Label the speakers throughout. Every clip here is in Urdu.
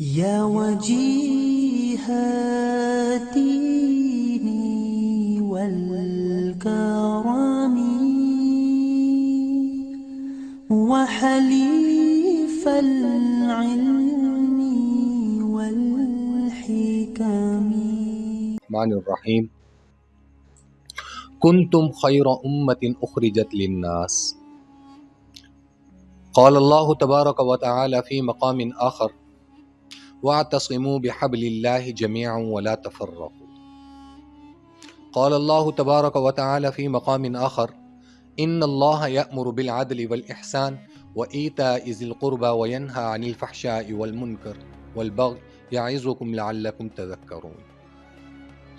Speaker 1: يا وجيه الدين والكرم وحليف العلم والحكم.
Speaker 2: الرحمن الرحیم کنتم خیر امت اخرجت للناس قال اللہ تبارک و تعالی فی مقام آخر واعتصموا بحبل اللہ جميعا ولا تفرقوا قال اللہ تبارک و تعالی فی مقام آخر ان اللہ یأمر بالعدل والإحسان وإیتاء ذی القربى وینہی عن الفحشاء والمنکر والبغی یعظکم لعلکم تذکرون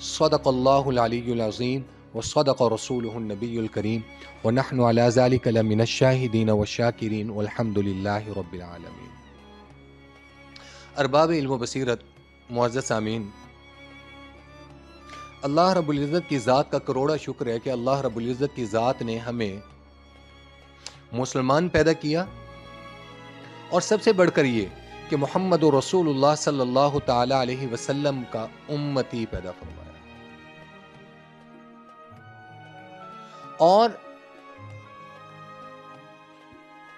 Speaker 2: صدق اللہ العلی العظیم وصدق رسولہ النبی الکریم ونحن علی ذلک لمن الشاہدین والشاکرین والحمد للہ رب العالمین۔ ارباب علم و بصیرت، معزز سامعین، اللہ رب العزت کی ذات کا کروڑا شکر ہے کہ اللہ رب العزت کی ذات نے ہمیں مسلمان پیدا کیا، اور سب سے بڑھ کر یہ کہ محمد رسول اللہ صلی اللہ تعالی علیہ وسلم کا امتی پیدا فرمایا، اور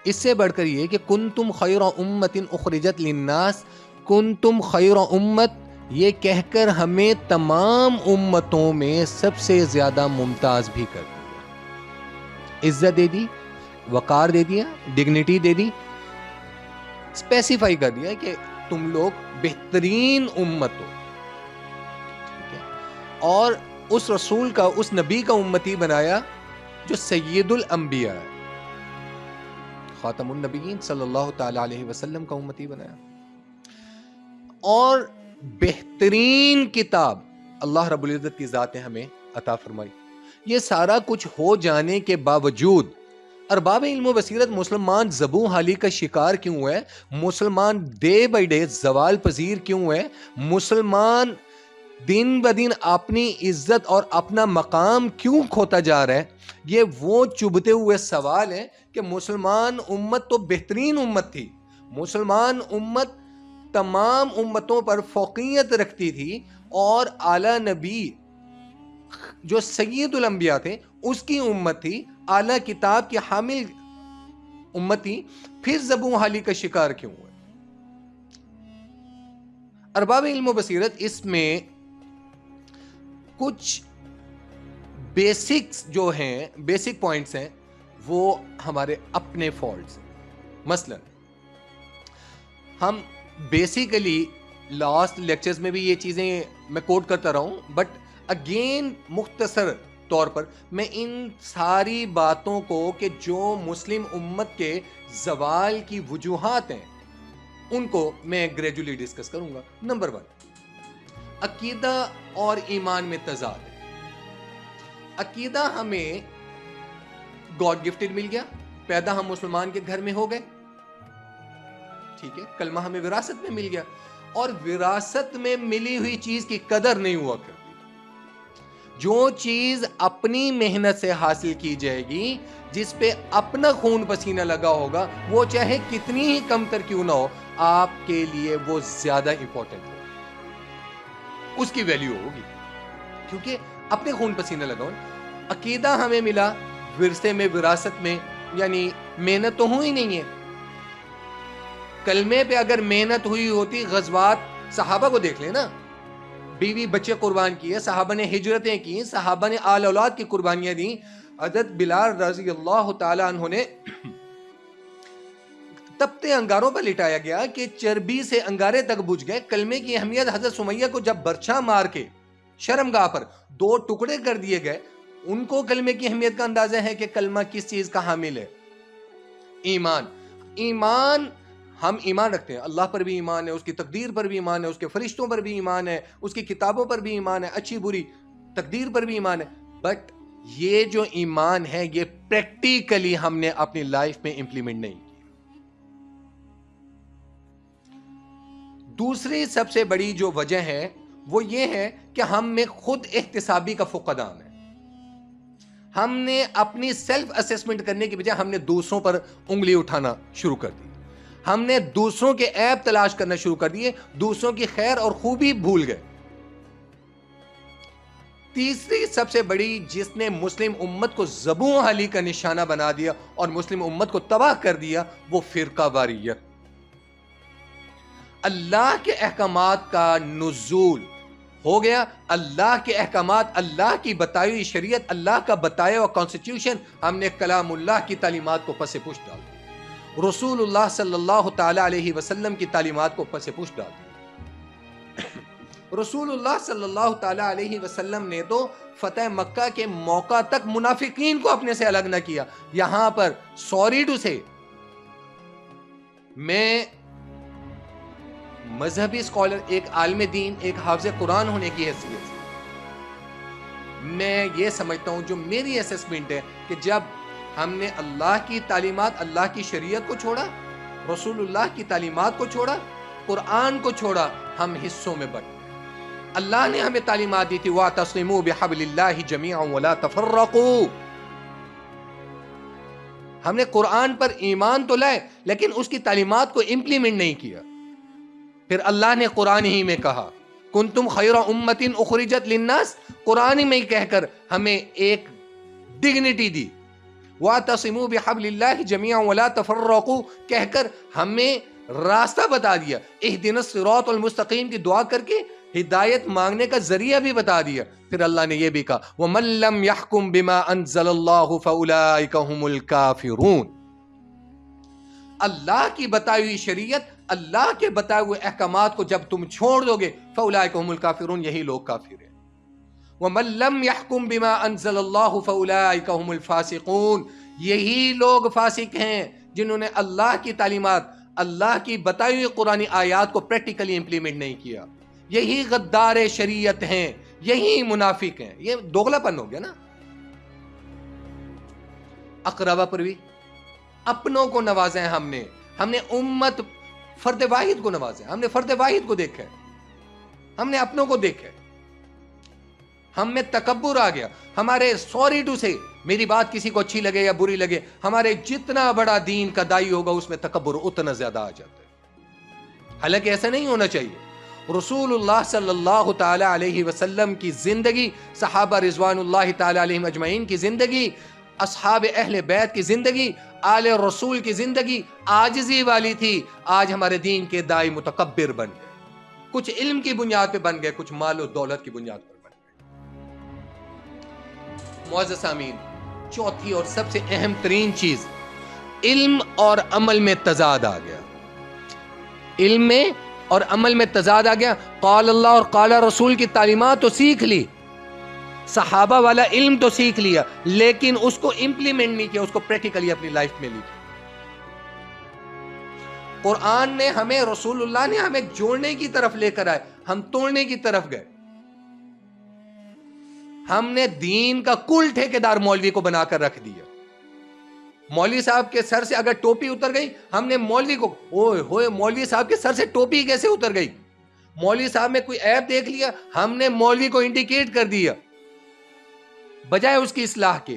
Speaker 2: اس سے بڑھ کر یہ کہ کنتم خیر امت اخرجت للناس، کنتم خیر امت، یہ کہہ کر ہمیں تمام امتوں میں سب سے زیادہ ممتاز بھی کر دیا، عزت دے دی، وقار دے دیا، ڈگنیٹی دے دی، اسپیسیفائی کر دیا کہ تم لوگ بہترین امت ہو، اور اس رسول کا، اس نبی کا امتی بنایا جو سید الانبیاء ہے، خاتم النبیین صلی اللہ تعالی علیہ وسلم کا امتی بنایا، اور بہترین کتاب اللہ رب العزت کی ذات نے ہمیں عطا فرمائی۔ یہ سارا کچھ ہو جانے کے باوجود ارباب علم و بصیرت مسلمان زبوں حالی کا شکار کیوں ہے؟ مسلمان ڈے بائی ڈے زوال پذیر کیوں ہے؟ مسلمان دن بدن اپنی عزت اور اپنا مقام کیوں کھوتا جا رہا ہے؟ یہ وہ چبھتے ہوئے سوال ہے کہ مسلمان امت تو بہترین امت تھی، مسلمان امت تمام امتوں پر فوقیت رکھتی تھی، اور اعلیٰ نبی جو سید الانبیاء تھے اس کی امت تھی، اعلیٰ کتاب کی حامل امت تھی، پھر زبوں حالی کا شکار کیوں ہوئے؟ ارباب علم و بصیرت اس میں کچھ بیسکس جو ہیں، بیسک پوائنٹس ہیں، وہ ہمارے اپنے فالٹس ہیں۔ مثلا ہم بیسیکلی لاسٹ لیکچرز میں بھی یہ چیزیں میں کوٹ کرتا رہا ہوں، بٹ اگین مختصر طور پر میں ان ساری باتوں کو کہ جو مسلم امت کے زوال کی وجوہات ہیں ان کو میں گریجولی ڈسکس کروں گا۔ نمبر 1، عقیدہ اور ایمان میں تضاد ہے۔ عقیدہ ہمیں گاڈ گفٹڈ مل گیا، پیدا ہم مسلمان کے گھر میں ہو گئے، ٹھیک ہے، کلمہ ہمیں وراثت میں مل گیا، اور وراثت میں ملی ہوئی چیز کی قدر نہیں ہوا کرتی۔ جو چیز اپنی محنت سے حاصل کی جائے گی، جس پہ اپنا خون پسینہ لگا ہوگا، وہ چاہے کتنی ہی کم تر کیوں نہ ہو، آپ کے لیے وہ زیادہ امپورٹنٹ ہوگی، اس کی ویلیو ہوگی، کیونکہ اپنے خون پسینہ لگا ہو۔ عقیدہ ہمیں ملا ورثے میں، وراثت میں، یعنی محنت تو ہوئی نہیں ہے۔ کلمے پہ اگر محنت ہوئی ہوتی، غزوات صحابہ کو دیکھ لیں نا، بیوی بچے قربان کیے، صحابہ نے ہجرتیں کی، صحابہ نے آل اولاد کی قربانیاں دیں۔ حضرت بلال رضی اللہ تعالی عنہ نے تپتے انگاروں پر لٹایا گیا کہ چربی سے انگارے تک بجھ گئے۔ کلمے کی اہمیت، حضرت سمیہ کو جب برچھا مار کے شرمگاہ پر 2 ٹکڑے کر دیے گئے، ان کو کلمے کی اہمیت کا اندازہ ہے کہ کلمہ کس چیز کا حامل ہے؟ ایمان۔ ایمان، ہم ایمان رکھتے ہیں، اللہ پر بھی ایمان ہے، اس کی تقدیر پر بھی ایمان ہے، اس کے فرشتوں پر بھی ایمان ہے، اس کی کتابوں پر بھی ایمان ہے، اچھی بری تقدیر پر بھی ایمان ہے، بٹ یہ جو ایمان ہے یہ پریکٹیکلی ہم نے اپنی لائف میں امپلیمنٹ نہیں کی۔ دوسری سب سے بڑی جو وجہ ہے وہ یہ ہے کہ ہم میں خود احتسابی کا فقدان ہے۔ ہم نے اپنی سیلف اسیسمنٹ کرنے کی بجائے ہم نے دوسروں پر انگلی اٹھانا شروع کر دی۔ ہم نے دوسروں کے عیب تلاش کرنا شروع کر دیے, دوسروں کی خیر اور خوبی بھول گئے. تیسری سب سے بڑی جس نے مسلم امت کو زبوں حالی کا نشانہ بنا دیا اور مسلم امت کو تباہ کر دیا, وہ فرقہ واریت. اللہ کے احکامات کا نزول ہو گیا, اللہ کے احکامات, اللہ کی بتائی ہوئی شریعت, اللہ کا بتایا ہوا کانسٹیٹیوشن, ہم نے کلام اللہ کی تعلیمات کو پس پش ڈال دیا, رسول اللہ صلی اللہ تعالی علیہ وسلم کی تعلیمات کو پس پش ڈال دیا. رسول اللہ صلی اللہ تعالی علیہ وسلم نے تو فتح مکہ کے موقع تک منافقین کو اپنے سے الگ نہ کیا. یہاں پر سوری ٹو سے, میں مذہبی اسکالر, ایک عالم دین, ایک حافظ قرآن ہونے کی حیثیت سے میں یہ سمجھتا ہوں, جو میری اسسمنٹ ہے, کہ جب ہم نے اللہ کی تعلیمات, اللہ کی شریعت کو چھوڑا, رسول اللہ کی تعلیمات کو چھوڑا, قرآن کو چھوڑا, ہم حصوں میں بٹ گئے. اللہ نے ہمیں تعلیمات دی تھی وَاعْتَصِمُوا بِحَبْلِ اللَّهِ جَمِيعًا وَلَا تَفَرَّقُوا. ہم نے قرآن پر ایمان تو لائے لیکن اس کی تعلیمات کو امپلیمنٹ نہیں کیا. پھر اللہ نے قرآن ہی میں کہا کنتم خیر امت اخرجت للناس, قرآن میں ہی کہہ کر ہمیں ایک ڈگنیٹی دی. وَاعْتَصِمُوا بِحَبْلِ اللَّهِ جَمِيعًا وَلَا تَفَرَّقُوا کہہ کر ہمیں راستہ بتا دیا. اهْدِنَا الصِّرَاطَ الْمُسْتَقِيمَ کی دعا کر کے ہدایت مانگنے کا ذریعہ بھی بتا دیا. پھر اللہ نے یہ بھی کہا وَمَن لَّمْ يَحْكُم بِمَا أَنزَلَ اللَّهُ فَأُولَٰئِكَ هُمُ الْكَافِرُونَ. اللہ کی بتائی ہوئی شریعت, اللہ کے بتائے ہوئے احکامات کو جب تم چھوڑ دو گے, فَأُولَٰئِكَ هُمُ الْكَافِرُونَ, یہی لوگ کافر ہیں. وَمَن لَّمْ يَحْكُم بِمَا أَنزَلَ اللَّهُ فَأُولَٰئِكَ هُمُ الْفَاسِقُونَ, یہی لوگ فاسق ہیں جنہوں نے اللہ کی تعلیمات, اللہ کی بتائی ہوئی قرآنی آیات کو پریکٹیکلی امپلیمنٹ نہیں کیا. یہی غدار شریعت ہیں, یہی منافق ہیں. یہ دوغلا پن ہو گیا نا. اقربا پر بھی اپنوں کو نوازا ہے ہم نے امت فرد واحد کو نوازا ہے, ہم نے فرد واحد کو دیکھا ہے, ہم نے اپنوں کو دیکھا ہے. ہم میں تکبر آ گیا. ہمارے سوری ٹو سے, میری بات کسی کو اچھی لگے یا بری لگے, ہمارے جتنا بڑا دین کا دائی ہوگا اس میں تکبر اتنا زیادہ آ جاتا ہے. حالانکہ ایسا نہیں ہونا چاہیے. رسول اللہ صلی اللہ تعالی علیہ وسلم کی زندگی, صحابہ رضوان اللہ تعالی علیہم اجمعین کی زندگی, اصحاب اہل بیت کی زندگی, آل رسول کی زندگی عاجزی والی تھی. آج ہمارے دین کے دائی متکبر بن گئے, کچھ علم کی بنیاد پہ بن گئے, کچھ مال و دولت کی بنیاد پر بن گئے. معزز سامعین, چوتھی اور سب سے اہم ترین چیز, علم اور عمل میں تضاد آ گیا. علم میں اور عمل میں تضاد آ گیا. قال اللہ اور قال رسول کی تعلیمات تو سیکھ لی, صحابہ والا علم تو سیکھ لیا, لیکن اس کو امپلیمنٹ نہیں کیا, اس کو پریکٹیکلی اپنی لائف میں لی. قرآن نے ہمیں, رسول اللہ نے ہمیں جوڑنے کی طرف لے کر آئے, ہم توڑنے کی طرف گئے. ہم نے دین کا کل ٹھیکیدار مولوی کو بنا کر رکھ دیا. مولوی صاحب کے سر سے اگر ٹوپی اتر گئی, ہم نے مولوی کو, اوئے ہوئے مولوی صاحب کے سر سے ٹوپی کیسے اتر گئی. مولوی صاحب میں کوئی عیب دیکھ لیا, ہم نے مولوی کو انڈیکیٹ کر دیا بجائے اس کی اصلاح کے.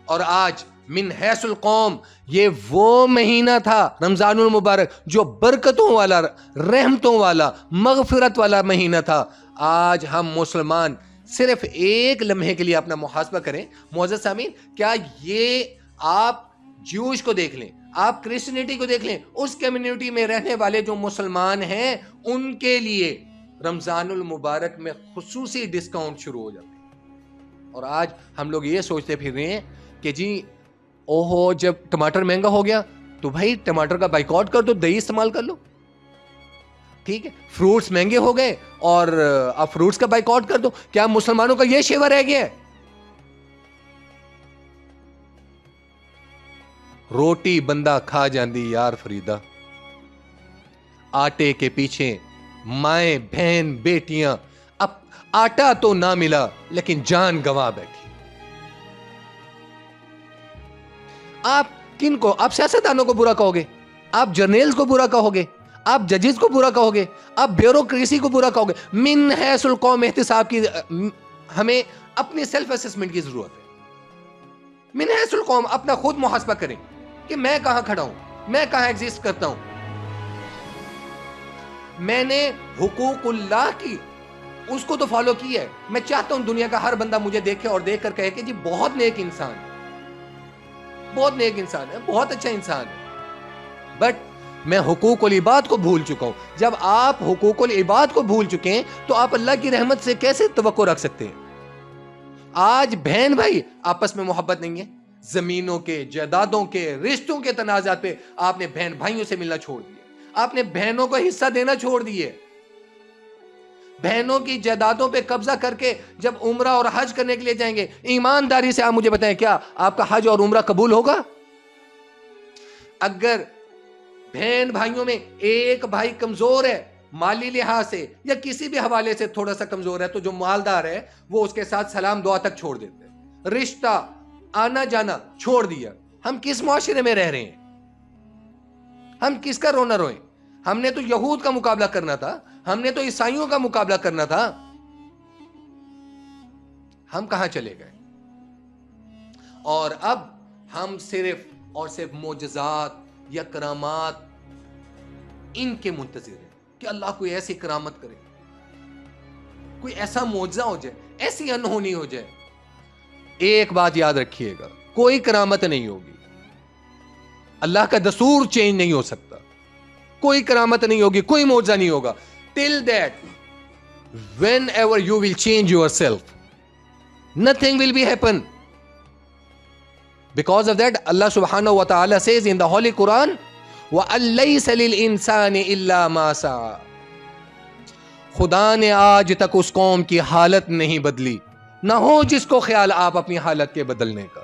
Speaker 2: اور آج من حیث القوم, یہ وہ مہینہ تھا رمضان المبارک جو برکتوں والا, رحمتوں والا, مغفرت والا مہینہ تھا. آج ہم مسلمان صرف ایک لمحے کے لیے اپنا محاسبہ کریں معزز سامعین, کیا یہ آپ جیوش کو دیکھ لیں, آپ کرسچینٹی کو دیکھ لیں, اس کمیونٹی میں رہنے والے جو مسلمان ہیں ان کے لیے رمضان المبارک میں خصوصی ڈسکاؤنٹ شروع ہو جاتے ہیں. اور آج ہم لوگ یہ سوچتے پھر رہے ہیں کہ جی اوہو, جب ٹماٹر مہنگا ہو گیا تو بھائی ٹماٹر کا بائیکاٹ کر دو, دہی استعمال کر لو. ٹھیک ہے, فروٹس مہنگے ہو گئے اور اب فروٹس کا بائیکاٹ کر دو. کیا مسلمانوں کا یہ شیوا رہ گیا ہے؟ روٹی بندہ کھا جاندی یار فریدا, آٹے کے پیچھے مائیں بہن بیٹیاں, اب آٹا تو نہ ملا لیکن جان گنوا بیٹھی. آپ کن کو, آپ سیاستدانوں کو برا کہو گے, آپ جرنیلز کو برا کہو گے, آپ ججز کو برا کہو گے, آپ بیوروکریسی کو برا کہو گے. من حیث القوم احتساب کی ہمیں اپنی سیلف اسسمنٹ کی ضرورت ہے. من حیث القوم اپنا خود محاسبہ کریں کہ میں کہاں کھڑا ہوں, میں کہاں ایگزسٹ کرتا ہوں؟ میں نے حقوق اللہ کی اس کو تو فالو کیا ہے. میں چاہتا ہوں دنیا کا ہر بندہ مجھے دیکھے اور دیکھ کر کہے کہ جی بہت نیک انسان ہے، بہت نیک انسان ہے، بہت اچھا انسان ہے. بٹ میں حقوق العباد کو بھول چکا ہوں. جب آپ حقوق العباد کو بھول چکے ہیں تو آپ اللہ کی رحمت سے کیسے توقع رکھ سکتے ہیں؟ آج بہن بھائی آپس میں محبت نہیں ہے. زمینوں کے، جائیدادوں کے، رشتوں کے تنازعات پہ آپ نے بہن بھائیوں سے ملنا چھوڑ دیا. آپ نے بہنوں کو حصہ دینا چھوڑ دیے. بہنوں کی جائیدادوں پہ قبضہ کر کے جب عمرہ اور حج کرنے کے لیے جائیں گے، ایمانداری سے آپ مجھے بتائیں کیا آپ کا حج اور عمرہ قبول ہوگا؟ اگر بہن بھائیوں میں ایک بھائی کمزور ہے مالی لحاظ سے یا کسی بھی حوالے سے تھوڑا سا کمزور ہے، تو جو مالدار ہے وہ اس کے ساتھ سلام دعا تک چھوڑ دیتے ہیں، رشتہ آنا جانا چھوڑ دیا. ہم کس معاشرے میں رہ رہے ہیں؟ ہم کس کا رونا روئیں؟ ہم نے تو یہود کا مقابلہ کرنا تھا، ہم نے تو عیسائیوں کا مقابلہ کرنا تھا. ہم کہاں چلے گئے؟ اور اب ہم صرف اور صرف معجزات یا کرامات ان کے منتظر ہیں کہ اللہ کوئی ایسی کرامت کرے، کوئی ایسا معجزہ ہو جائے، ایسی انہونی ہو جائے. ایک بات یاد رکھیے گا، کوئی کرامت نہیں ہوگی، اللہ کا دستور چینج نہیں ہو سکتا. کوئی کرامت نہیں ہوگی، کوئی معجزہ نہیں ہوگا. till that whenever you will change yourself nothing will be happen. Because of that Allah subhanahu wa ta'ala says in the Holy Quran وَأَن لَيْسَ لِلْإِنسَانِ إِلَّا مَا سَعَى. خدا نے آج تک اس قوم کی حالت نہیں بدلی، نہ ہو جس کو خیال آپ اپنی حالت کے بدلنے کا.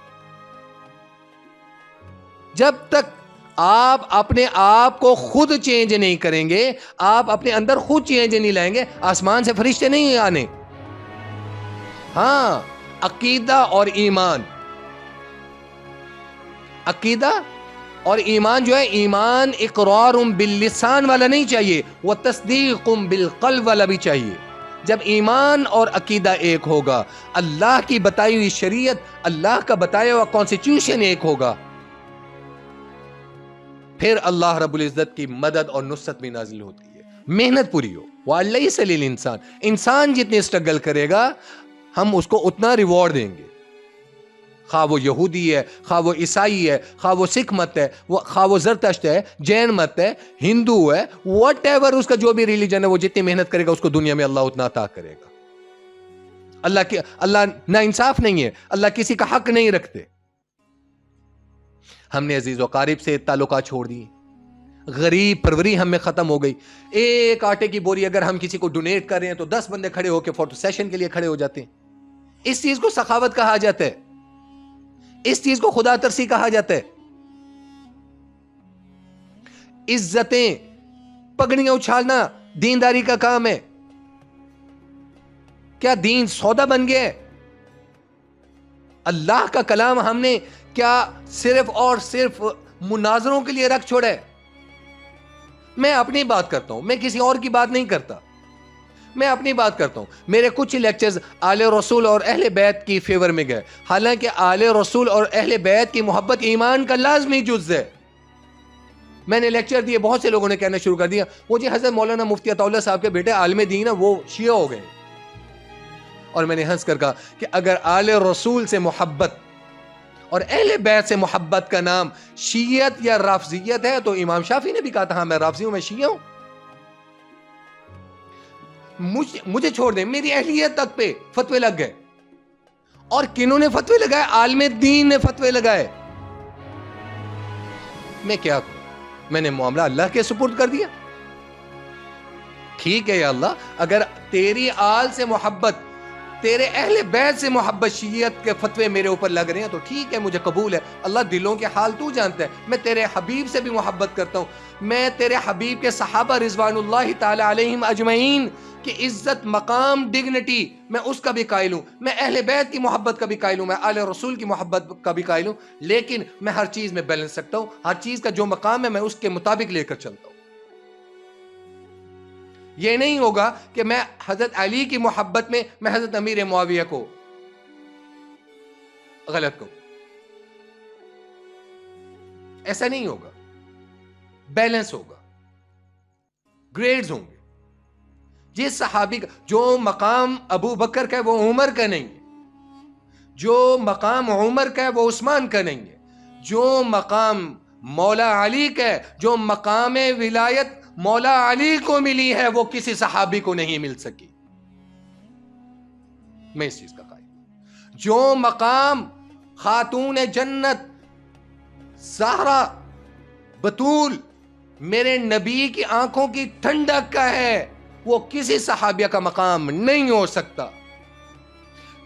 Speaker 2: جب تک آپ اپنے آپ کو خود چینج نہیں کریں گے، آپ اپنے اندر خود چینج نہیں لائیں گے، آسمان سے فرشتے نہیں آنے. ہاں، عقیدہ اور ایمان، عقیدہ اور ایمان جو ہے، ایمان اقرار باللسان والا نہیں چاہیے، وہ تصدیق بالقلب والا بھی چاہیے. جب ایمان اور عقیدہ ایک ہوگا، اللہ کی بتائی ہوئی شریعت، اللہ کا بتایا ہوا کانسٹیٹیوشن ایک ہوگا، پھر اللہ رب العزت کی مدد اور نصرت بھی نازل ہوتی ہے. محنت پوری ہو. وَلَيْسَ لِلْإِنسَانِ، انسان جتنی اسٹرگل کرے گا ہم اس کو اتنا ریوارڈ دیں گے. خواہ وہ یہودی ہے، خواہ وہ عیسائی ہے، خواہ وہ سکھ مت ہے، خواہ وہ زرتشت ہے، جین مت ہے، ہندو ہے، واٹ ایور اس کا جو بھی ریلیجن ہے، وہ جتنی محنت کرے گا اس کو دنیا میں اللہ اتنا عطا کرے گا. اللہ نا انصاف نہیں ہے، اللہ کسی کا حق نہیں رکھتے. ہم نے عزیز و قارب سے تعلقات چھوڑ دیے، غریب پروری ہم میں ختم ہو گئی. ایک آٹے کی بوری اگر ہم کسی کو ڈونیٹ کر رہے ہیں تو 10 بندے کھڑے ہو کے فوٹو سیشن کے لیے کھڑے ہو جاتے ہیں. اس چیز کو سخاوت کہا جاتا ہے، اس چیز کو خدا ترسی کہا جاتا ہے. عزتیں، پگڑیاں اچھالنا دینداری کا کام ہے. کیا دین سودا بن گیا ہے؟ اللہ کا کلام ہم نے کیا صرف اور صرف مناظروں کے لیے رکھ چھوڑا ہے؟ میں اپنی بات کرتا ہوں، میں کسی اور کی بات نہیں کرتا. میں اپنی بات کرتا ہوں. میرے کچھ لیکچرز آل رسول اور اہل بیت کی فیور میں گئے، حالانکہ آل رسول اور اہل بیت کی محبت ایمان کا لازمی جز ہے. میں نے لیکچر دیے، بہت سے لوگوں نے کہنا شروع کر دیا وہ جی حضرت مولانا مفتی عطا اللہ صاحب کے بیٹے عالم دین ہیں، وہ شیعہ ہو گئے. اور میں نے ہنس کر کہا کہ اگر آل رسول سے محبت اور اہل بیت سے محبت کا نام شیعت یا رافضیت ہے تو امام شافعی نے بھی کہا تھا ہاں میں رافضی ہوں، میں شیعہ ہوں. مجھے چھوڑ دیں، میری اہلیت تک پہ فتوے لگ گئے. اور کنہوں نے فتوے لگائے؟ عالم دین نے فتوے لگائے. میں کیا کروں؟ میں نے معاملہ اللہ کے سپرد کر دیا. ٹھیک ہے یا اللہ، اگر تیری آل سے محبت، تیرے اہل بیت سے محبت، شیعت کے فتوے میرے اوپر لگ رہے ہیں تو ٹھیک ہے، مجھے قبول ہے. اللہ دلوں کے حال تو جانتا ہے. میں تیرے حبیب سے بھی محبت کرتا ہوں. میں تیرے حبیب کے صحابہ رضوان اللہ تعالی علیہم اجمعین کی عزت، مقام، ڈگنیٹی میں اس کا بھی قائل ہوں. میں اہل بیت کی محبت کا بھی قائل ہوں، میں آل رسول کی محبت کا بھی قائل ہوں. لیکن میں ہر چیز میں بیلنس رکھتا ہوں. ہر چیز کا جو مقام ہے میں اس کے مطابق لے کر چلتا ہوں. یہ نہیں ہوگا کہ میں حضرت علی کی محبت میں حضرت امیر معاویہ کو غلط کہوں. ایسا نہیں ہوگا. بیلنس ہوگا, گریڈز ہوں گے. جس صحابی کا جو مقام ابو بکر کا ہے وہ عمر کا نہیں ہے, جو مقام عمر کا ہے وہ عثمان کا نہیں ہے, جو مقام مولا علی کا ہے, جو مقام ولایت مولا علی کو ملی ہے وہ کسی صحابی کو نہیں مل سکی. میں اس چیز کا قائل. جو مقام خاتون جنت زہرا بتول میرے نبی کی آنکھوں کی ٹھنڈک کا ہے وہ کسی صحابیہ کا مقام نہیں ہو سکتا.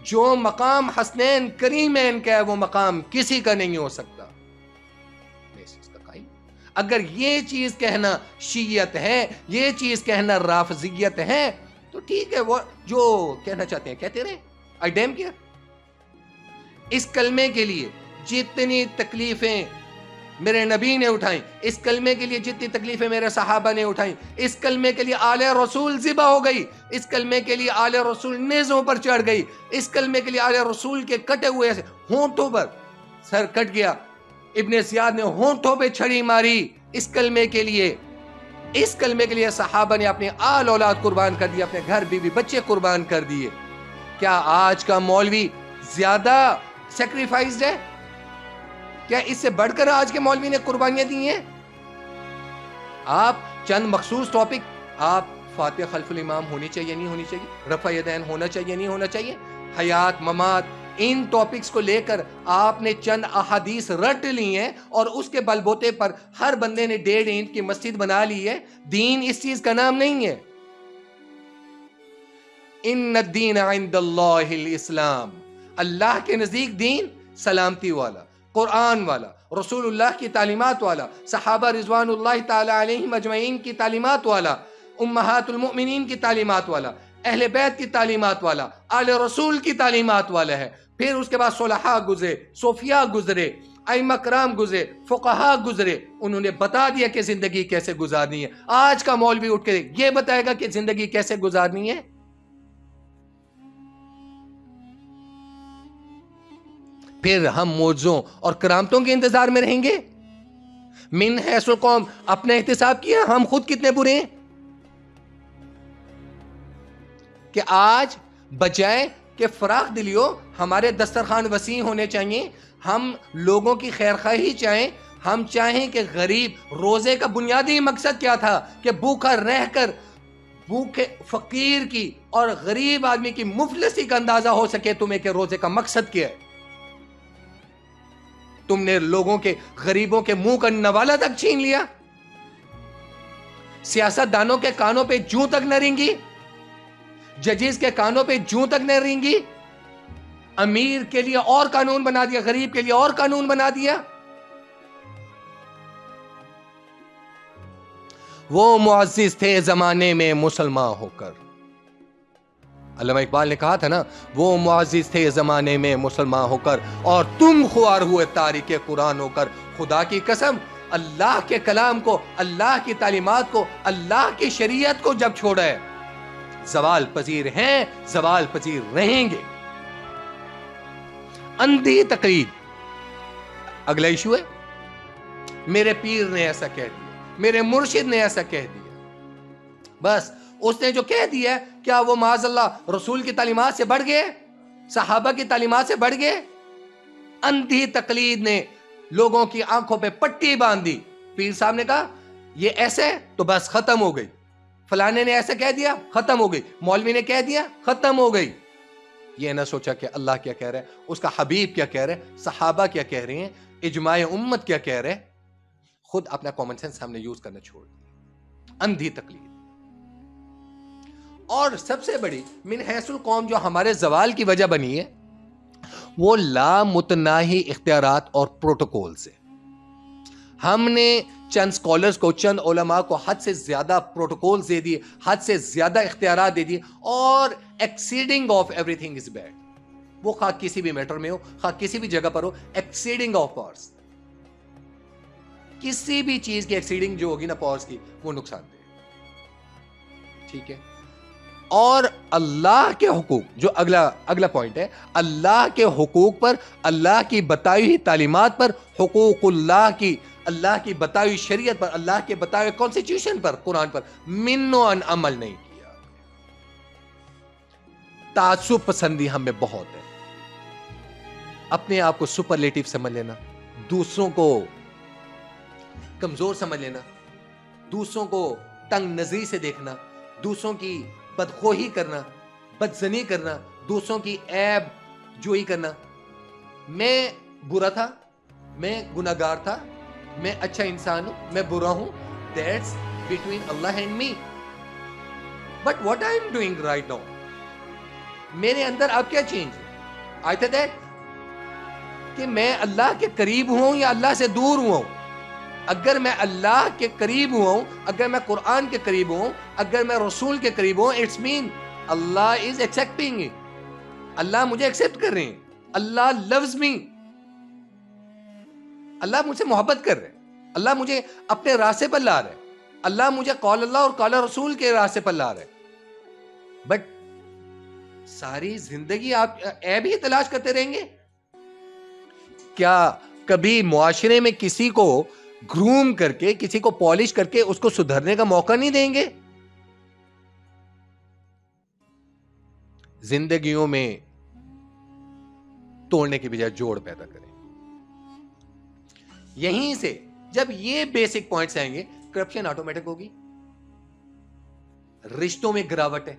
Speaker 2: جو مقام حسنین کریمین کا ہے وہ مقام کسی کا نہیں ہو سکتا. میں اس چیز کا قائل. اگر یہ چیز کہنا شیعت ہے, یہ چیز کہنا رافضیت ہے, تو ٹھیک ہے, وہ جو کہنا چاہتے ہیں کہتے رہے. آئی ڈیم کیئر. اس کلمے کے لیے جتنی تکلیفیں میرے نبی نے اٹھائیں, اس کلمے کے لیے جتنی تکلیفیں میرے صحابہ نے اٹھائیں, اس کلمے کے لیے آل رسول ذبح ہو گئی, اس کلمے کے لیے آل رسول نیزوں پر چڑھ گئی, اس کلمے کے لیے آل رسول کے کٹے ہوئے ہونٹوں پر سر کٹ گیا, ابن زیاد نے ہونٹوں پہ چھڑی ماری اس کلمے کے لیے. اس کلمے کے لیے صحابہ نے اپنے آل اولاد قربان کر دیا, اپنے گھر بیوی بچے قربان کر دیے. کیا آج کا مولوی زیادہ سیکریفائزڈ ہے؟ کیا اس سے بڑھ کر آج کے مولوی نے قربانیاں دی ہیں؟ آپ چند مخصوص ٹاپک, آپ فاتح خلف الامام ہونی چاہیے نہیں ہونی چاہیے, رفع یدین ہونا چاہیے نہیں ہونا چاہیے, حیات ممات, ان ٹاپکس کو لے کر آپ نے چند احادیث رٹ لی ہیں اور اس کے بل بوتے پر ہر بندے نے 1.5 اینٹ کی مسجد بنا لی ہے. دین اس چیز کا نام نہیں ہے. ان الدین عند اللہ الاسلام, اللہ کے نزدیک دین سلامتی والا, قرآن والا, رسول اللہ کی تعلیمات والا, صحابہ رضوان اللہ تعالی علیہم اجمعین کی تعلیمات والا, امہات المؤمنین کی تعلیمات والا, اہل بیت کی تعلیمات والا, آل رسول کی تعلیمات والا ہے. پھر اس کے بعد صلحاء گزرے, صوفیاء گزرے, ائمہ کرام گزرے, فقہاء گزرے, انہوں نے بتا دیا کہ زندگی کیسے گزارنی ہے. آج کا مولوی اٹھ کے یہ بتائے گا کہ زندگی کیسے گزارنی ہے؟ پھر ہم معجزوں اور کرامتوں کے انتظار میں رہیں گے. من حیث القوم اپنے احتساب کیا ہم خود کتنے برے ہیں کہ آج بجائے کہ فراخ دلیوں ہمارے دسترخوان وسیع ہونے چاہیے, ہم لوگوں کی خیر خواہی چاہیں, ہم چاہیں کہ غریب, روزے کا بنیادی مقصد کیا تھا کہ بھوکا رہ کر بھوکے فقیر کی اور غریب آدمی کی مفلسی کا اندازہ ہو سکے تمہیں کہ روزے کا مقصد کیا ہے. تم نے لوگوں کے, غریبوں کے منہ کا نوالا تک چھین لیا. سیاست دانوں کے کانوں پہ جوں تک نہ رینگی, ججز کے کانوں پہ جوں تک نہ رینگی. امیر کے لیے اور قانون بنا دیا, غریب کے لیے اور قانون بنا دیا. وہ معزز تھے زمانے میں مسلمان ہو کر. علامہ اقبال نے کہا تھا نا, وہ معزز تھے زمانے میں مسلمان ہو کر اور تم خوار ہوئے تارک قرآن ہو کر. خدا کی قسم, اللہ کے کلام کو, اللہ کی تعلیمات کو, اللہ کی شریعت کو جب چھوڑا ہے, زوال پذیر ہیں, زوال پذیر رہیں گے. اندھی تقلید اگلا ایشو ہے. میرے پیر نے ایسا کہہ دیا, میرے مرشد نے ایسا کہہ دیا, بس اس نے جو کہہ دیا, کیا وہ معاذ اللہ رسول کی تعلیمات سے بڑھ گئے, صحابہ کی تعلیمات سے بڑھ گئے؟ اندھی تقلید نے لوگوں کی آنکھوں پہ پٹی باندھ دی. پیر صاحب نے کہا یہ ایسے تو بس ختم ہو گئی, فلانے نے ایسا کہہ دیا ختم ہو گئی, مولوی نے کہہ دیا ختم ہو گئی. یہ نہ سوچا کہ اللہ کیا کہہ رہا ہے, اس کا حبیب کیا کہہ رہے ہیں, صحابہ کیا کہہ رہے ہیں, اجماع امت کیا کہہ رہے ہیں. خود اپنا کامن سینس ہم نے یوز کرنا چھوڑ دیا. اندھی تقلید. اور سب سے بڑی من حیث القوم جو ہمارے زوال کی وجہ بنی ہے, وہ لامتناہی اختیارات اور پروٹوکول سے. ہم نے چند سکولرز کو, چند علماء کو حد سے زیادہ پروٹوکول دے دیے, حد سے زیادہ اختیارات دے دیے, اور exceeding of every thing is bad. وہ خواہ کسی بھی میٹر میں ہو, خواہ کسی بھی جگہ پر ہو, ایکسیڈنگ آف پاورز, کسی بھی چیز کی ایکسیڈنگ جو ہوگی نا پاورز کی, وہ نقصان دے. ٹھیک ہے. اور اللہ کے حقوق, جو اگلا پوائنٹ ہے, اللہ کے حقوق پر, اللہ کی بتائی ہوئی تعلیمات پر, حقوق اللہ کی اللہ کی بتائی ہوئی شریعت پر, اللہ کے بتائے ہوئے کانسٹیٹیوشن پر, قرآن پر منوان عمل نہیں کیا. تعصب پسندی ہم میں بہت ہے. اپنے آپ کو سپرلیٹو سمجھ لینا, دوسروں کو کمزور سمجھ لینا, دوسروں کو تنگ نظری سے دیکھنا, دوسروں کی بدخواہی کرنا, بدزنی کرنا, دوسروں کی عیب جوئی کرنا. میں برا تھا, میں گناہگار تھا, میں اچھا انسان ہوں, میں برا ہوں. That's between Allah and me. But what I am doing right now, میرے اندر اب کیا چینج ہے؟ I said that کہ میں اللہ کے قریب ہوں یا اللہ سے دور ہوں. اگر میں اللہ کے قریب ہوں, اگر میں قرآن کے قریب ہوں, اگر میں رسول کے قریب ہوں, it's mean Allah is accepting it. اللہ مجھے ایکسپٹ کر رہے ہیں. اللہ لوز می. اللہ مجھ سے محبت کر رہے ہیں. اللہ مجھے اپنے راستے پر لا رہے ہیں. اللہ مجھے قول اللہ اور قول رسول کے راستے پر لا رہے ہیں. بٹ ساری زندگی آپ عیب ہی تلاش کرتے رہیں گے؟ کیا کبھی معاشرے میں کسی کو گروم کر کے, کسی کو پالش کر کے اس کو سدھرنے کا موقع نہیں دیں گے؟ زندگیوں میں توڑنے کی بجائے جوڑ پیدا کریں. یہیں سے جب یہ بیسک پوائنٹس آئیں گے, کرپشن آٹومیٹک ہوگی, رشتوں میں گراوٹ ہے,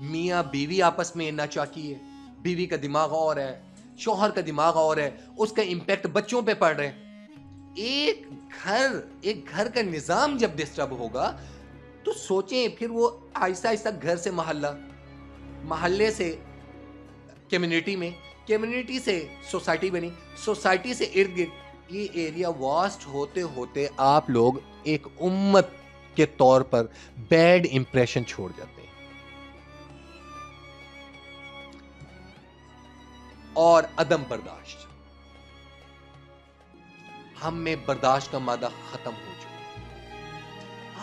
Speaker 2: میاں بیوی آپس میں ناچاکی ہے, بیوی کا دماغ اور ہے, شوہر کا دماغ اور ہے, اس کا امپیکٹ بچوں پہ پڑ رہے ہیں. ایک گھر کا نظام جب ڈسٹرب ہوگا تو سوچیں پھر وہ آہستہ آہستہ گھر سے محلہ, محلے سے کمیونٹی میں, کمیونٹی سے سوسائٹی بنی, سوسائٹی سے ارد گرد. یہ ایریا واسٹ ہوتے ہوتے آپ لوگ ایک امت کے طور پر بیڈ امپریشن چھوڑ جاتے ہیں. اور عدم برداشت, ہم میں برداشت کا مادہ ختم ہو چکا.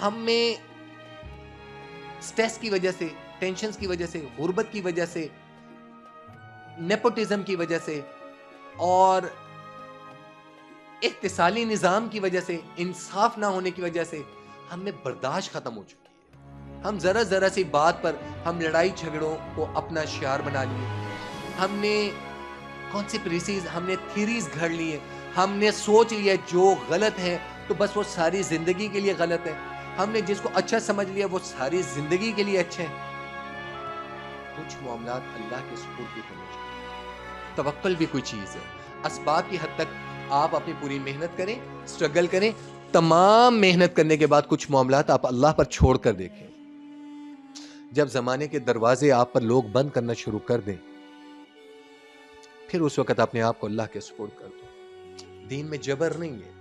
Speaker 2: ہم میں سٹریس کی وجہ سے, ٹینشنز کی وجہ سے, غربت کی وجہ سے, نیپوٹزم کی وجہ سے اور اقتصادی نظام کی وجہ سے, انصاف نہ ہونے کی وجہ سے ہم میں برداشت ختم ہو چکی ہے. ہم ذرا سی بات پر ہم لڑائی جھگڑوں کو اپنا شعار بنا لیے. ہم نے کانسپریسیز, ہم نے تھیریز گھڑ لی ہیں. ہم نے سوچ لیا جو غلط ہے تو بس وہ ساری زندگی کے لیے غلط ہے. ہم نے جس کو اچھا سمجھ لیا وہ ساری زندگی کے لیے اچھے ہیں. کچھ معاملات اللہ کے سپرد بھی کرنے چاہیے. توکل بھی کوئی چیز ہے. اسباب کی حد تک آپ اپنی پوری محنت کریں, سٹرگل کریں. تمام محنت کرنے کے بعد کچھ معاملات آپ اللہ پر چھوڑ کر دیکھیں. جب زمانے کے دروازے آپ پر لوگ بند کرنا شروع کر دیں, پھر اس وقت اپنے آپ کو اللہ کے سپرد کر دو. دین میں جبر نہیں ہے,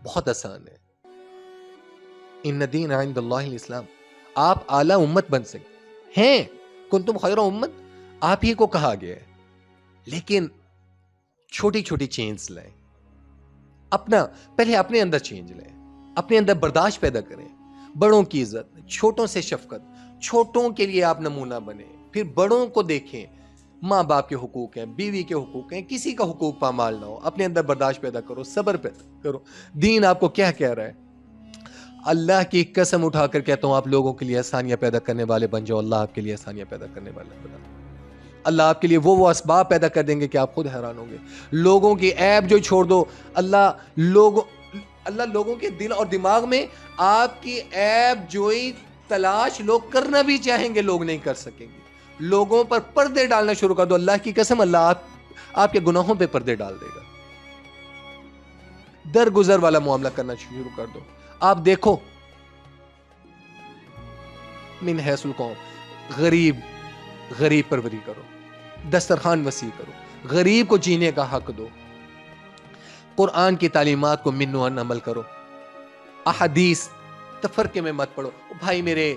Speaker 2: بہت آسان ہے. ان الدین عند اللہ الاسلام. آپ اعلیٰ امت بن سکتے ہیں. کنتم خیر امت آپ ہی کو کہا گیا ہے, لیکن چھوٹی چھوٹی چینج لائیں. پہلے اپنے اندر چینج لائیں, اپنے اندر برداشت پیدا کریں, بڑوں کی عزت, چھوٹوں سے شفقت, چھوٹوں کے لیے آپ نمونہ بنیں. پھر بڑوں کو دیکھیں. ماں باپ کے حقوق ہیں, بیوی کے حقوق ہیں, کسی کا حقوق پامال نہ ہو. اپنے اندر برداشت پیدا کرو, صبر پیدا کرو. دین آپ کو کیا کہہ رہا ہے؟ اللہ کی قسم اٹھا کر کہتا ہوں, آپ لوگوں کے لیے آسانیاں پیدا کرنے والے بن جاؤ. اللہ آپ کے لیے آسانیاں پیدا کرنے والے بنا. اللہ آپ کے لیے وہ اسباب پیدا کر دیں گے کہ آپ خود حیران ہوں گے. لوگوں کی عیب جو چھوڑ دو, اللہ لوگوں کے دل اور دماغ میں آپ کی عیب جوئی تلاش لوگ کرنا بھی چاہیں گے, لوگ نہیں کر سکیں گے. لوگوں پر پردے ڈالنا شروع کر دو. اللہ کی قسم اللہ آپ کے گناہوں پہ پردے ڈال دے گا. درگزر والا معاملہ کرنا شروع کر دو. آپ دیکھو من حیث القوم, غریب پروری کرو, دسترخوان وسیع کرو, غریب کو جینے کا حق دو. قرآن کی تعلیمات کو منوان عمل کرو. احادیث تفرقے میں مت پڑھو. بھائی میرے,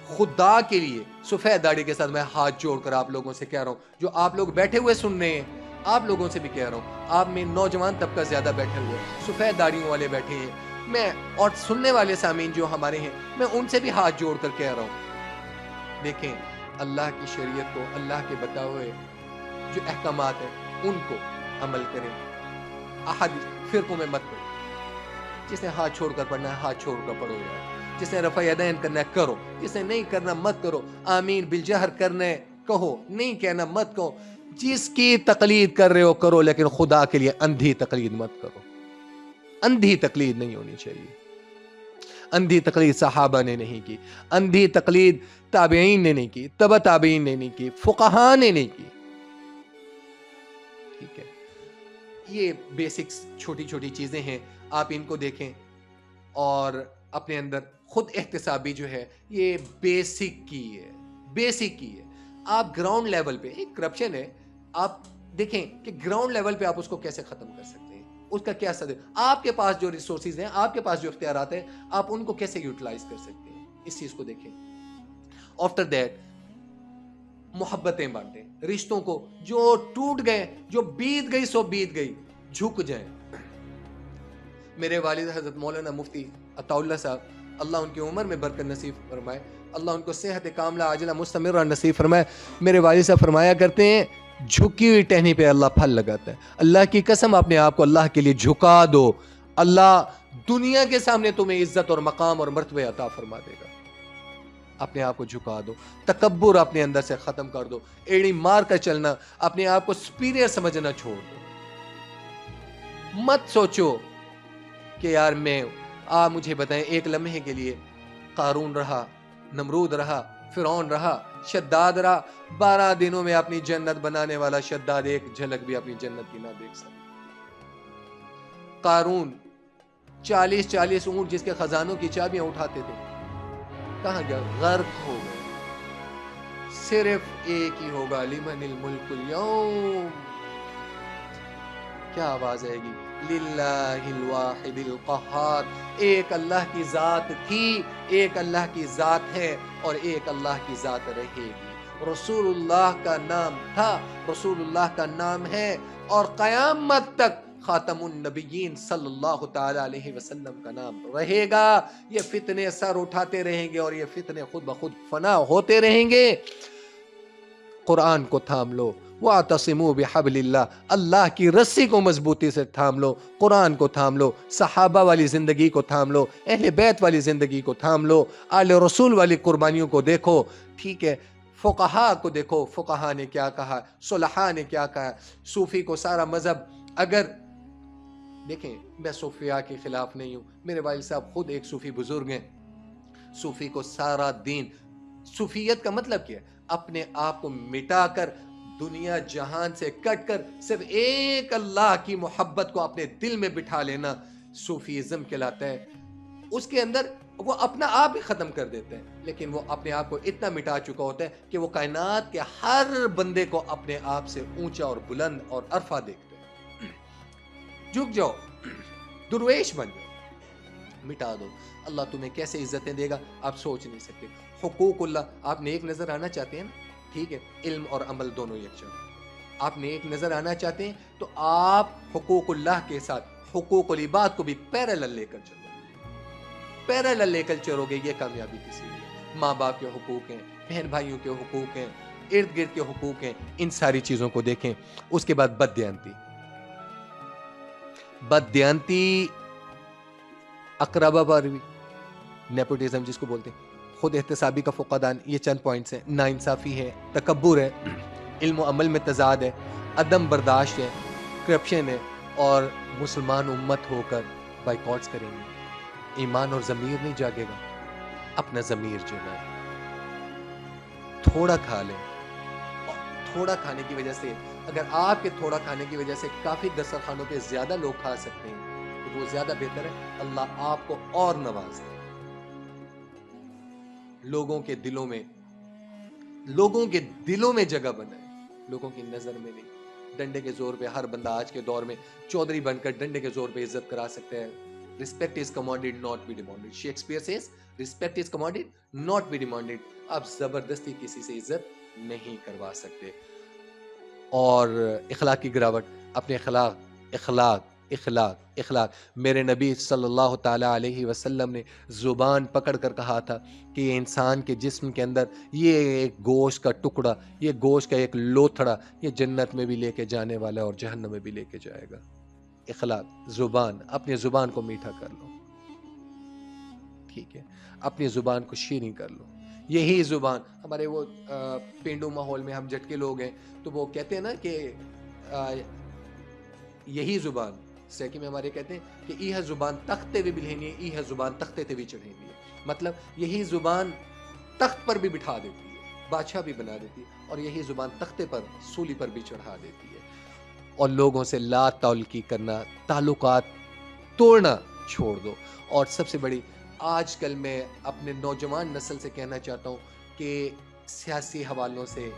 Speaker 2: خدا کے لیے سفید داڑھی کے ساتھ میں ہاتھ جوڑ کر آپ لوگوں سے کہہ رہا ہوں, جو آپ لوگ بیٹھے ہوئے سن رہے ہیں, آپ لوگوں سے بھی کہہ رہا ہوں, آپ میں نوجوان طبقہ زیادہ بیٹھے ہوئے, سفید داڑھیوں والے بیٹھے ہیں, میں اور سننے والے سامعین جو ہمارے ہیں, میں ان سے بھی ہاتھ جوڑ کر کہہ رہا ہوں, دیکھیں اللہ کی شریعت کو, اللہ کے بتائے ہوئے جو احکامات ہیں ان کو عمل کریں. فرقوں میں مت پڑھو. جس نے ہاتھ چھوڑ کر پڑھنا ہے ہاتھ چھوڑ کر پڑھو یار. جس نے رفع یدین کرنا ہے کرو, جس نے نہیں کرنا مت کرو. آمین بالجہر کرنا ہے کہو, نہیں کہنا مت کہو. جس کی تقلید کر رہے ہو کرو, لیکن خدا کے لیے اندھی تقلید مت کرو. اندھی تقلید نہیں ہونی چاہیے. اندھی تقلید صحابہ نے نہیں کی, اندھی تقلید تابعین نے نہیں کی, تبع تابعین نے نہیں کی, فقہاء نے نہیں کی. ٹھیک ہے, یہ بیسکس چھوٹی چھوٹی چیزیں ہیں, آپ ان کو دیکھیں اور اپنے اندر خود احتسابی جو ہے یہ بیسک کی ہے, بیسک کی ہے. آپ گراؤنڈ لیول پہ, ایک کرپشن ہے, آپ دیکھیں کہ گراؤنڈ لیول پہ آپ اس کو کیسے ختم کر سکتے ہیں, اس کا کیا صدر, آپ کے پاس جو ریسورسز ہیں, آپ کے پاس جو اختیارات ہیں, آپ ان کو کیسے یوٹیلائز کر سکتے ہیں, اس چیز کو دیکھیں. آفٹر دیٹ محبتیں بانٹیں, رشتوں کو جو ٹوٹ گئے, جو بیت گئی سو بیت گئی, جھک جائیں. میرے والد حضرت مولانا مفتی عطا اللہ صاحب, اللہ ان کی عمر میں برکت نصیب فرمائے, اللہ ان کو صحت کاملہ عاجلہ مستمرہ نصیب فرمائے. میرے والد صاحب فرمایا کرتے ہیں جھکی ہوئی ٹہنی پہ اللہ پھل لگاتا ہے. اللہ کی قسم اپنے آپ کو اللہ کے لیے جھکا دو, اللہ دنیا کے سامنے تمہیں عزت اور مقام اور مرتبہ عطا فرما دے گا. اپنے آپ کو جھکا دو, تکبر اپنے اندر سے ختم کر دو, ایڑی مار کر چلنا, اپنے آپ کو سپیریئر سمجھنا چھوڑ دو. مت سوچو کہ یار میں, آپ مجھے بتائیں ایک لمحے کے لیے قارون رہا, نمرود رہا, فرعون رہا, شداد رہا, 12 دنوں میں اپنی جنت بنانے والا شداد ایک جھلک بھی اپنی جنت کی نہ دیکھ سکتا. قارون 40 اونٹ جس کے خزانوں کی چابیاں اٹھاتے تھے, کہاں گیا؟ غرق ہو گئے. صرف ایک ہی ہوگا, لمن الملک اليوم. کیا آواز آئے گی؟ للہ الواحد القہار. ایک اللہ کی ذات تھی, ایک اللہ کی ذات ہے, اور ایک اللہ کی ذات رہے گی. رسول اللہ کا نام تھا, رسول اللہ کا نام ہے, اور قیامت تک خاتم النبیین صلی اللہ تعالی علیہ وسلم کا نام رہے گا. یہ فتنے سر اٹھاتے رہیں گے اور یہ فتنے خود بخود فنا ہوتے رہیں گے. قرآن کو تھام لو, وَاعْتَصِمُوا بِحَبْلِ اللَّهِ, اللہ کی رسی کو مضبوطی سے تھام لو, قرآن کو تھام لو, صحابہ والی زندگی کو تھام لو, اہل بیت والی زندگی کو تھام لو, آل رسول والی قربانیوں کو دیکھو. ٹھیک ہے, فقہاء کو دیکھو, فقہاء نے کیا کہا, صلحاء نے کیا کہا. صوفی کو سارا مذہب, اگر دیکھیں میں صوفیاء کے خلاف نہیں ہوں, میرے والد صاحب خود ایک صوفی بزرگ ہیں. صوفی کو سارا دین, صوفیت کا مطلب کیا ہے؟ اپنے آپ کو مٹا کر, دنیا جہان سے کٹ کر, صرف ایک اللہ کی محبت کو اپنے دل میں بٹھا لینا صوفیزم کہلاتا ہے. اس کے اندر وہ اپنا آپ ہی ختم کر دیتے ہیں, لیکن وہ اپنے آپ کو اتنا مٹا چکا ہوتا ہے کہ وہ کائنات کے ہر بندے کو اپنے آپ سے اونچا اور بلند اور عرفہ دیکھتے ہیں. جھک جاؤ, درویش بن جاؤ, مٹا دو. اللہ تمہیں کیسے عزتیں دے گا آپ سوچ نہیں سکتے. حقوق اللہ, آپ نیک نظر آنا چاہتے ہیں نا, ٹھیک ہے, علم اور عمل دونوں یکجا. آپ نیک نظر آنا چاہتے ہیں تو آپ حقوق اللہ کے ساتھ حقوق العباد کو بھی پیرالل لے کر چلو. پیرالل لے کر چلو گے, یہ کامیابی کسی لیے. ماں باپ کے حقوق ہیں, بہن بھائیوں کے حقوق ہیں, ارد گرد کے حقوق ہیں, ان ساری چیزوں کو دیکھیں. اس کے بعد بددیانتی. بددیانتی اقربا پر بھی, نیپوٹزم جس کو بولتے ہیں, خود احتسابی کا فقدان, یہ چند پوائنٹس ہیں. ناانصافی ہے, تکبر ہے, علم و عمل میں تضاد ہے, عدم برداشت ہے, کرپشن ہے, اور مسلمان امت ہو کر بائیکاٹس کریں گے. ایمان اور ضمیر نہیں جاگے گا, اپنا ضمیر جگائے. تھوڑا کھا لیں, تھوڑا کھانے کی وجہ سے, اگر آپ کے تھوڑا کھانے کی وجہ سے کافی دسترخوانوں پہ زیادہ لوگ کھا سکتے ہیں تو وہ زیادہ بہتر ہے. اللہ آپ کو اور نوازے. لوگوں کے دلوں میں جگہ بنائے, لوگوں کی نظر میں نہیں. ڈنڈے کے زور پہ ہر بندہ آج کے دور میں چودھری بن کر ڈنڈے کے زور پہ عزت کرا سکتا ہے. Respect is commanded, not be demanded. Shakespeare says, respect is commanded, not be demanded. آپ زبردستی کسی سے عزت نہیں کروا سکتے. اور اخلاق کی گراوٹ, اپنے اخلاق. میرے نبی صلی اللہ تعالی علیہ وسلم نے زبان پکڑ کر کہا تھا کہ یہ انسان کے جسم کے اندر یہ ایک گوشت کا ٹکڑا, یہ گوشت کا ایک لوتھڑا, یہ جنت میں بھی لے کے جانے والا ہے اور جہنم میں بھی لے کے جائے گا. اخلاق زبان، اپنی زبان کو میٹھا کر لو، ٹھیک ہے، اپنی زبان کو شیریں کر لو. یہی زبان ہمارے وہ پینڈو ماحول میں ہم جٹکے لوگ ہیں تو وہ کہتے ہیں نا کہ یہی زبان سیکی میں ہمارے کہتے ہیں کہ ای ہے زبان تختے بھی بلہینی ہے، ای ہے زبان تختے تے بھی چڑھینی ہے. مطلب یہی زبان تخت پر بھی بٹھا دیتی ہے، بادشاہ بھی بنا دیتی ہے، اور یہی زبان تختے پر سولی پر بھی چڑھا دیتی ہے. اور لوگوں سے لا تعلقی کرنا، تعلقات توڑنا چھوڑ دو. اور سب سے بڑی آج کل میں اپنے نوجوان نسل سے کہنا چاہتا ہوں کہ سیاسی حوالوں سے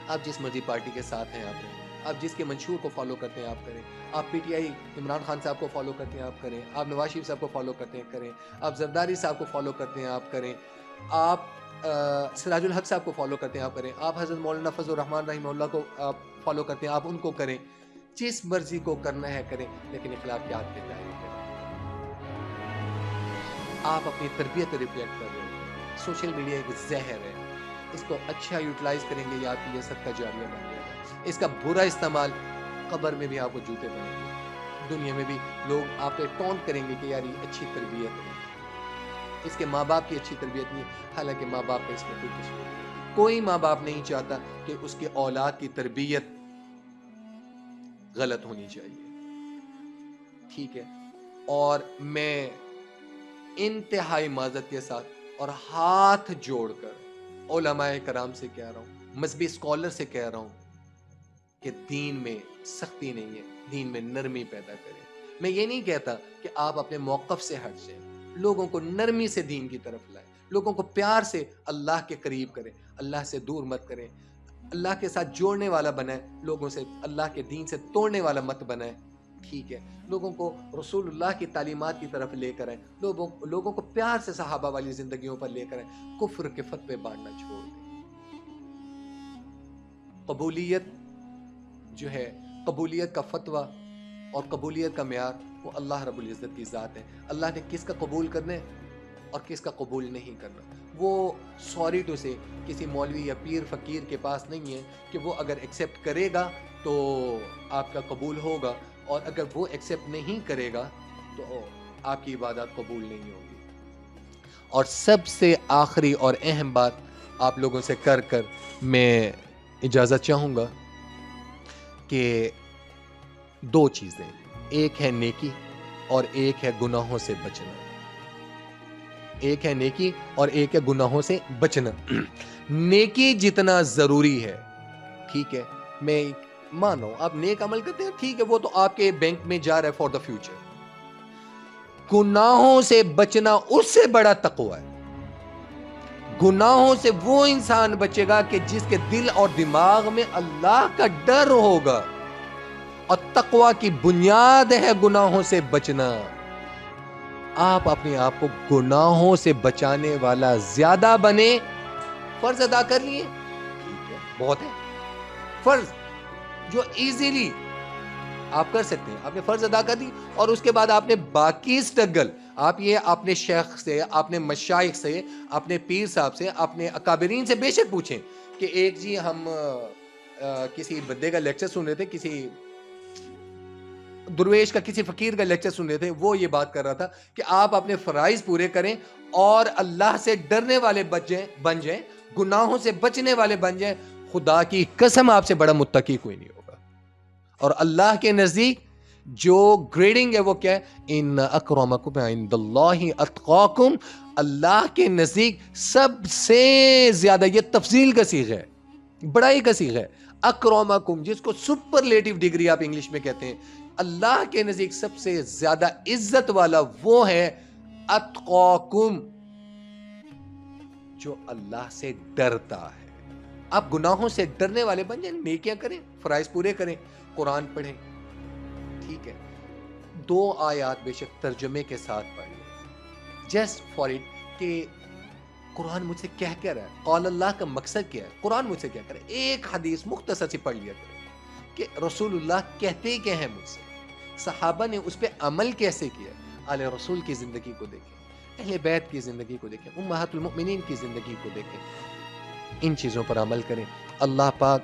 Speaker 2: آپ جس مرضی پارٹی کے ساتھ ہیں آپ رہیں، آپ جس کے منشور کو فالو کرتے ہیں آپ کریں. آپ P T I Imran Khan صاحب کو فالو کرتے ہیں آپ کریں، آپ نواز شریف صاحب کو فالو کرتے ہیں کریں، آپ زرداری صاحب کو فالو کرتے ہیں آپ کریں، آپ سراج الحق صاحب کو فالو کرتے ہیں آپ کریں، آپ حضرت مولانا فضل الرحمان رحمہ اللہ کو آپ فالو کرتے ہیں آپ ان کو کریں. جس مرضی کو کرنا ہے کریں، لیکن اخلاقیات کے دائرے کریں. آپ اپنی تربیت ریفلیکٹ کر رہے ہو. سوشل میڈیا ایک زہر ہے، اس کو اچھا یوٹیلائز کریں گے یا آپ کے لیے صدقہ جاریہ بن جائے گا. اس کا برا استعمال قبر میں بھی آپ کو جوتے بنیں گے، دنیا میں بھی لوگ آپ پہ ٹونٹ کریں گے کہ یار یہ اچھی تربیت نہیں، اس کے ماں باپ کی اچھی تربیت نہیں. حالانکہ ماں باپ کا اس میں کوئی قصور نہیں. کوئی ماں باپ نہیں چاہتا کہ اس کے اولاد کی تربیت غلط ہونی چاہیے، ٹھیک ہے. اور میں انتہائی معذرت کے ساتھ اور ہاتھ جوڑ کر علماء کرام سے کہہ رہا ہوں، مذہبی اسکالر سے کہہ رہا ہوں کہ دین میں سختی نہیں ہے، دین میں نرمی پیدا کریں. میں یہ نہیں کہتا کہ آپ اپنے موقف سے ہٹ جائیں، لوگوں کو نرمی سے دین کی طرف لائیں، لوگوں کو پیار سے اللہ کے قریب کریں، اللہ سے دور مت کریں، اللہ کے ساتھ جوڑنے والا بنائیں، لوگوں سے اللہ کے دین سے توڑنے والا مت بنائیں، ٹھیک ہے. لوگوں کو رسول اللہ کی تعلیمات کی طرف لے کر آئیں، لوگوں کو پیار سے صحابہ والی زندگیوں پر لے کر آئیں. کفر کے فتوے بانٹنا چھوڑ دیں. قبولیت جو ہے، قبولیت کا فتویٰ اور قبولیت کا معیار وہ اللہ رب العزت کی ذات ہے. اللہ نے کس کا قبول کرنا ہے اور کس کا قبول نہیں کرنا، وہ سوری ٹو سے کسی مولوی یا پیر فقیر کے پاس نہیں ہے کہ وہ اگر ایکسیپٹ کرے گا تو آپ کا قبول ہوگا، اور اگر وہ ایکسیپٹ نہیں کرے گا تو آپ کی عبادات قبول نہیں ہوگی. اور سب سے آخری اور اہم بات آپ لوگوں سے کر میں اجازت چاہوں گا کہ دو چیزیں، ایک ہے نیکی اور ایک ہے گناہوں سے بچنا. ایک ہے نیکی اور ایک ہے گناہوں سے بچنا. نیکی جتنا ضروری ہے، ٹھیک ہے، میں مانو آپ نیک عمل کرتے ہیں، ٹھیک ہے، وہ تو آپ کے بینک میں جا رہا ہے فار دا فیوچر. گناہوں سے بچنا اس سے بڑا تقوی ہے. گناہوں سے وہ انسان بچے گا کہ جس کے دل اور دماغ میں اللہ کا ڈر ہوگا، اور تقوی کی بنیاد ہے گناہوں سے بچنا. آپ اپنے آپ کو گناہوں سے بچانے والا زیادہ بنے. فرض ادا کر لیے، ٹھیک ہے، بہت ہے. فرض جو ایزیلی آپ کر سکتے ہیں، آپ نے فرض ادا کر دی، اور اس کے بعد آپ نے باقی سٹرگل، آپ یہ اپنے شیخ سے، اپنے مشائخ سے، اپنے پیر صاحب سے، اپنے اکابرین سے بے شک پوچھیں کہ ایک جی ہم کسی بندے کا لیکچر سن رہے تھے، کسی درویش کا، کسی فقیر کا لیکچر سن رہے تھے، وہ یہ بات کر رہا تھا کہ آپ اپنے فرائض پورے کریں اور اللہ سے ڈرنے والے بن جائیں، گناہوں سے بچنے والے بن جائیں. خدا کی قسم آپ سے بڑا متقی کوئی نہیں ہوگا. اور اللہ کے نزدیک جو گریڈنگ ہے وہ کیا ہے؟ ان اکرمکم عند اللہ اتقاکم. اللہ کے نزدیک سب سے زیادہ، یہ تفضیل کا صیغہ ہے، بڑائی کا صیغہ ہے. اکرمکم، جس کو سپرلیٹو ڈگری آپ انگلش میں کہتے ہیں، اللہ کے نزدیک سب سے زیادہ عزت والا وہ ہے اتقاکم، جو اللہ سے ڈرتا ہے. آپ گناہوں سے ڈرنے والے بن جائیں، نیکیاں کریں، فرائض پورے کریں، قرآن پڑھیں، ٹھیک ہے. 2 آیات بے شک ترجمے کے ساتھ پڑھ لیں، جسٹ فار اٹ، کہ قرآن مجھ سے کیا کہہ رہا ہے، قول اللہ کا مقصد کیا ہے، قرآن مجھ سے کیا کہہ رہا ہے. ایک حدیث مختصر سی پڑھ لیا کریں کہ رسول اللہ کہتے کیا ہیں مجھ سے، صحابہ نے اس پہ عمل کیسے کیا. آل رسول کی زندگی کو دیکھیں، اہل بیت کی زندگی کو دیکھیں، امہات المؤمنین کی زندگی کو دیکھیں، ان چیزوں پر عمل کریں. اللہ پاک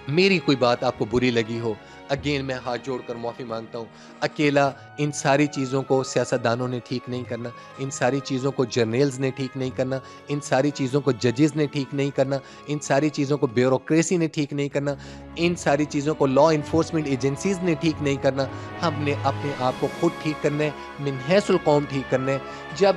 Speaker 2: میری کوئی بات آپ کو بری لگی ہو، اگین میں ہاتھ جوڑ کر معافی مانگتا ہوں. اکیلا ان ساری چیزوں کو سیاستدانوں نے ٹھیک نہیں کرنا، ان ساری چیزوں کو جرنیلز نے ٹھیک نہیں کرنا، ان ساری چیزوں کو ججز نے ٹھیک نہیں کرنا، ان ساری چیزوں کو بیوروکریسی نے ٹھیک نہیں کرنا، ان ساری چیزوں کو لا انفورسمنٹ ایجنسیز نے ٹھیک نہیں کرنا. ہم نے اپنے آپ کو خود ٹھیک کرنا ہے، من حیث القوم ٹھیک کرنا ہے. جب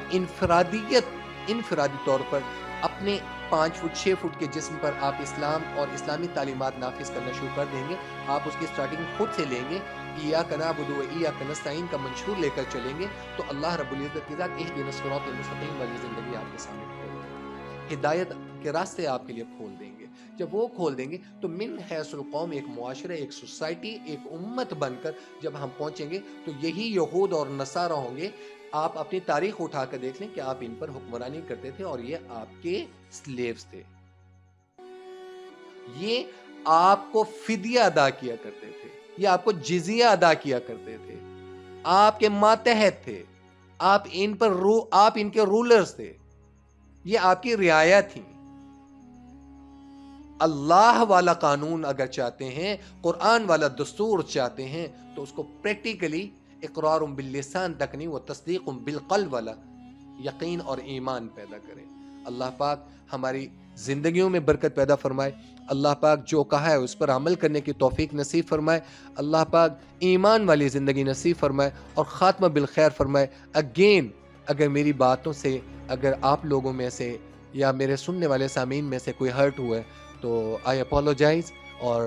Speaker 2: انفرادی طور پر اپنے 5 فٹ 6 فٹ کے جسم پر آپ اسلام اور اسلامی تعلیمات نافذ کرنا شروع کر دیں گے، آپ اس کی سٹارٹنگ خود سے لیں گے، ایاک نعبد و ایاک نستعین کا منشور لے کر چلیں گے، تو اللہ رب العزت کی ذات اہدنا الصراط المستقیم والی زندگی آپ کے سامنے کھول دیں گے، ہدایت کے راستے آپ کے لیے کھول دیں گے. جب وہ کھول دیں گے تو من حیث القوم ایک معاشرہ، ایک سوسائٹی، ایک امت بن کر جب ہم پہنچیں گے تو یہی یہود اور نصارہ ہوں گے. آپ اپنی تاریخ اٹھا کر دیکھ لیں کہ آپ ان پر حکمرانی کرتے تھے اور یہ آپ کے سلیوز تھے، یہ آپ کو فدیہ ادا کیا کرتے تھے، یہ آپ کو جزیہ ادا کیا کرتے تھے، آپ کے ماتحت تھے، آپ ان کے رولرز تھے، یہ آپ کی رعایا تھی. اللہ والا قانون اگر چاہتے ہیں، قرآن والا دستور چاہتے ہیں، تو اس کو پریکٹیکلی اقرار باللسان تک نہیں، وہ تصدیق بالقلب والا یقین اور ایمان پیدا کریں. اللہ پاک ہماری زندگیوں میں برکت پیدا فرمائے. اللہ پاک جو کہا ہے اس پر عمل کرنے کی توفیق نصیب فرمائے. اللہ پاک ایمان والی زندگی نصیب فرمائے اور خاتمہ بالخیر فرمائے. اگین اگر میری باتوں سے، اگر آپ لوگوں میں سے یا میرے سننے والے سامعین میں سے کوئی ہرٹ ہوا ہے تو آئی اپولوجائز، اور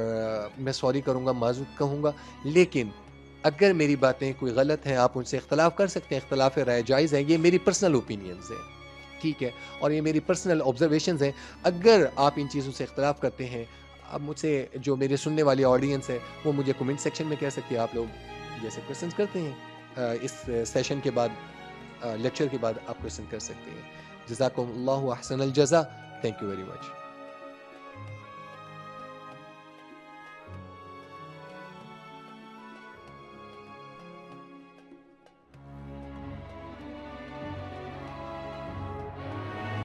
Speaker 2: میں سوری کروں گا، معذرت کہوں گا. لیکن اگر میری باتیں کوئی غلط ہیں، آپ ان سے اختلاف کر سکتے ہیں، اختلاف رائے جائز ہے. یہ میری پرسنل اوپینینز ہیں، ٹھیک ہے، اور یہ میری پرسنل آبزرویشنز ہیں. اگر آپ ان چیزوں سے اختلاف کرتے ہیں، اب مجھ سے جو میرے سننے والی آڈینس ہے وہ مجھے کمنٹ سیکشن میں کہہ سکتے ہیں. آپ لوگ جیسے کویسچنز کرتے ہیں اس سیشن کے بعد، لیکچر کے بعد آپ کویسچن کر سکتے ہیں. جزاکم اللہ احسن الجزا. Thank you very much.